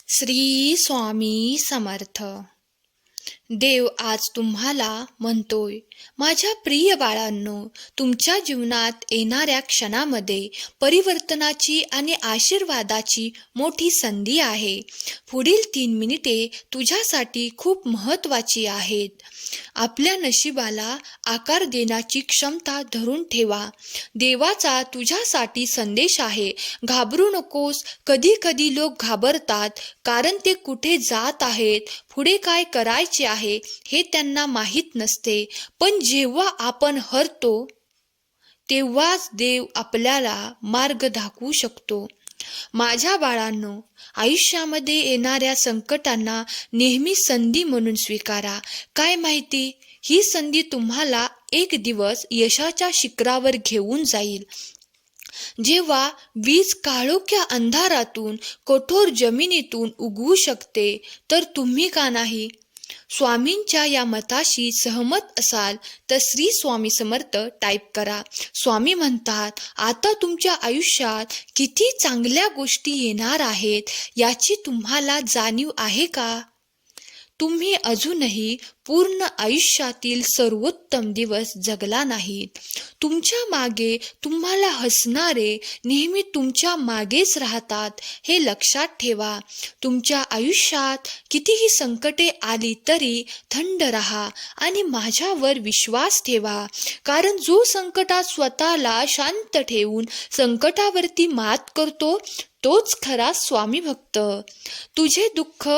श्री स्वामी समर्थ. देव आज तुम्हाला म्हणतोय, माझ्या प्रिय बाळांनो, तुमच्या जीवनात येणाऱ्या क्षणामध्ये परिवर्तनाची आणि आशीर्वादाची मोठी संधी आहे. पुढील 3 मिनिटे तुझ्यासाठी खूप महत्त्वाची आहेत. आपल्या नशिबाला आकार देण्याची क्षमता धरून ठेवा. देवाचा तुझ्यासाठी संदेश आहे. घाबरू नकोस. कधी कधी लोक घाबरतात कारण ते कुठे जात आहेत, पुढे काय करायचे आहे हे त्यांना माहीत नसते. पण जेव्हा आपण हरतो तेव्हाच देव आपल्याला मार्ग दाखवू शकतो. माझ्या बाळांनो, आयुष्यामध्ये येणाऱ्या संकटांना नेहमी संधी म्हणून स्वीकारा. काय माहिती, ही संधी तुम्हाला एक दिवस यशाच्या शिखरावर घेऊन जाईल. जेव्हा वीज काळोख्या अंधारातून, कठोर जमिनीतून उगवू शकते, तर तुम्ही का नाही? स्वामींच्या या मताशी सहमत असाल तर श्री स्वामी समर्थ टाईप करा. स्वामी म्हणतात, आता तुमच्या आयुष्यात किती चांगल्या गोष्टी येणार आहेत याची तुम्हाला जाणीव आहे का? तुम्ही अजूनही पूर्ण आयुष्यातील सर्वोत्तम दिवस जगला नाहीत. तुमच्या मागे तुम्हाला हसणारे नेहमी तुमच्या मागेच राहतात, हे लक्षात ठेवा. तुमच्या आयुष्यात कितीही संकटे आली तरी थंड राहा आणि माझ्यावर विश्वास ठेवा. कारण जो संकटात स्वतःला शांत ठेवून संकटावरती मात करतो तोच खरा स्वामी भक्त. तुझे दुःख,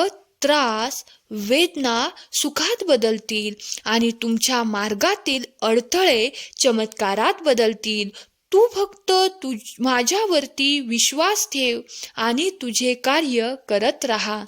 त्रास, वेदना सुखात बदलतील आणि तुमच्या मार्गातील अडथळे चमत्कारात बदलतील. तू फक्त माझ्यावरती विश्वास ठेव आणि तुझे कार्य करत राहा.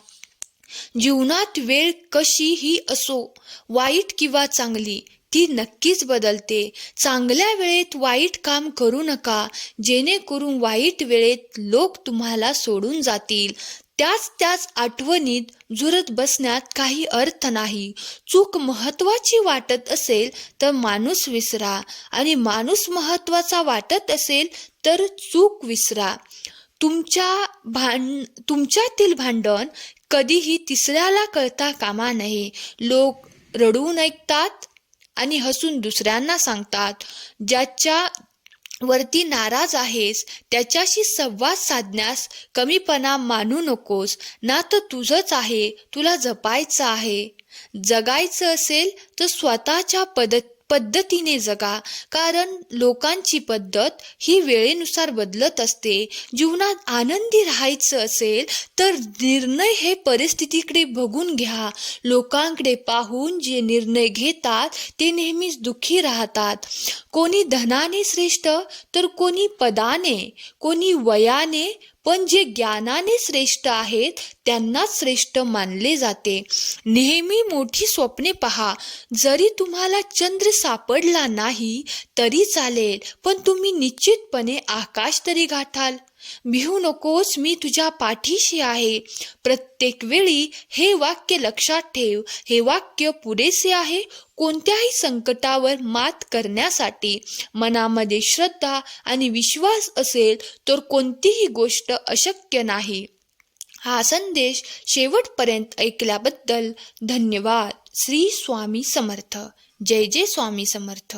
जीवनात वेळ कशीही असो, वाईट किंवा चांगली, ती नक्कीच बदलते. चांगल्या वेळेत वाईट काम करू नका, जेणेकरून वाईट वेळेत लोक तुम्हाला सोडून जातील. त्याच आठवणीत झुरत बसण्यात काही अर्थ नाही. चूक महत्त्वाची वाटत असेल तर माणूस विसरा आणि माणूस महत्त्वाचा वाटत असेल तर चूक विसरा. तुमच्यातील भांडण कधीही तिसऱ्याला कळता कामा नये. लोक रडून ऐकतात आणि हसून दुसऱ्यांना सांगतात. ज्याच्या वरती नाराज आहेस त्याच्याशी संवाद साधण्यास कमीपणा मानू नकोस. नातं तुझंच आहे, तुला जपायचं आहे. जगायचं असेल तर स्वतःच्या पद्धतीने जगा, कारण लोकांची पद्धत ही वेळेनुसार बदलत असते. जीवनात आनंदी राहायचं असेल तर निर्णय हे परिस्थितीकडे बघून घ्या. लोकांकडे पाहून जे निर्णय घेतात ते नेहमीच दुःखी राहतात. कोणी धनाने श्रेष्ठ तर कोणी पदाने, कोणी वयाने, पण जे ज्ञानाने श्रेष्ठ आहेत त्यांनाच श्रेष्ठ मानले जाते. नेहमी मोठी स्वप्ने पहा. जरी तुम्हाला चंद्र सापडला नाही तरी चालेल, पण तुम्ही निश्चितपणे आकाश तरी गाठाल. भिवू नकोस, मी तुझ्या पाठीशी आहे. प्रत्येक वेळी हे वाक्य लक्षात ठेव. हे वाक्य पुरेसे आहे कोणत्याही संकटावर मात करण्यासाठी. मनामध्ये श्रद्धा आणि विश्वास असेल तर कोणतीही गोष्ट अशक्य नाही. हा संदेश शेवटपर्यंत ऐकल्याबद्दल धन्यवाद. श्री स्वामी समर्थ. जय जय स्वामी समर्थ.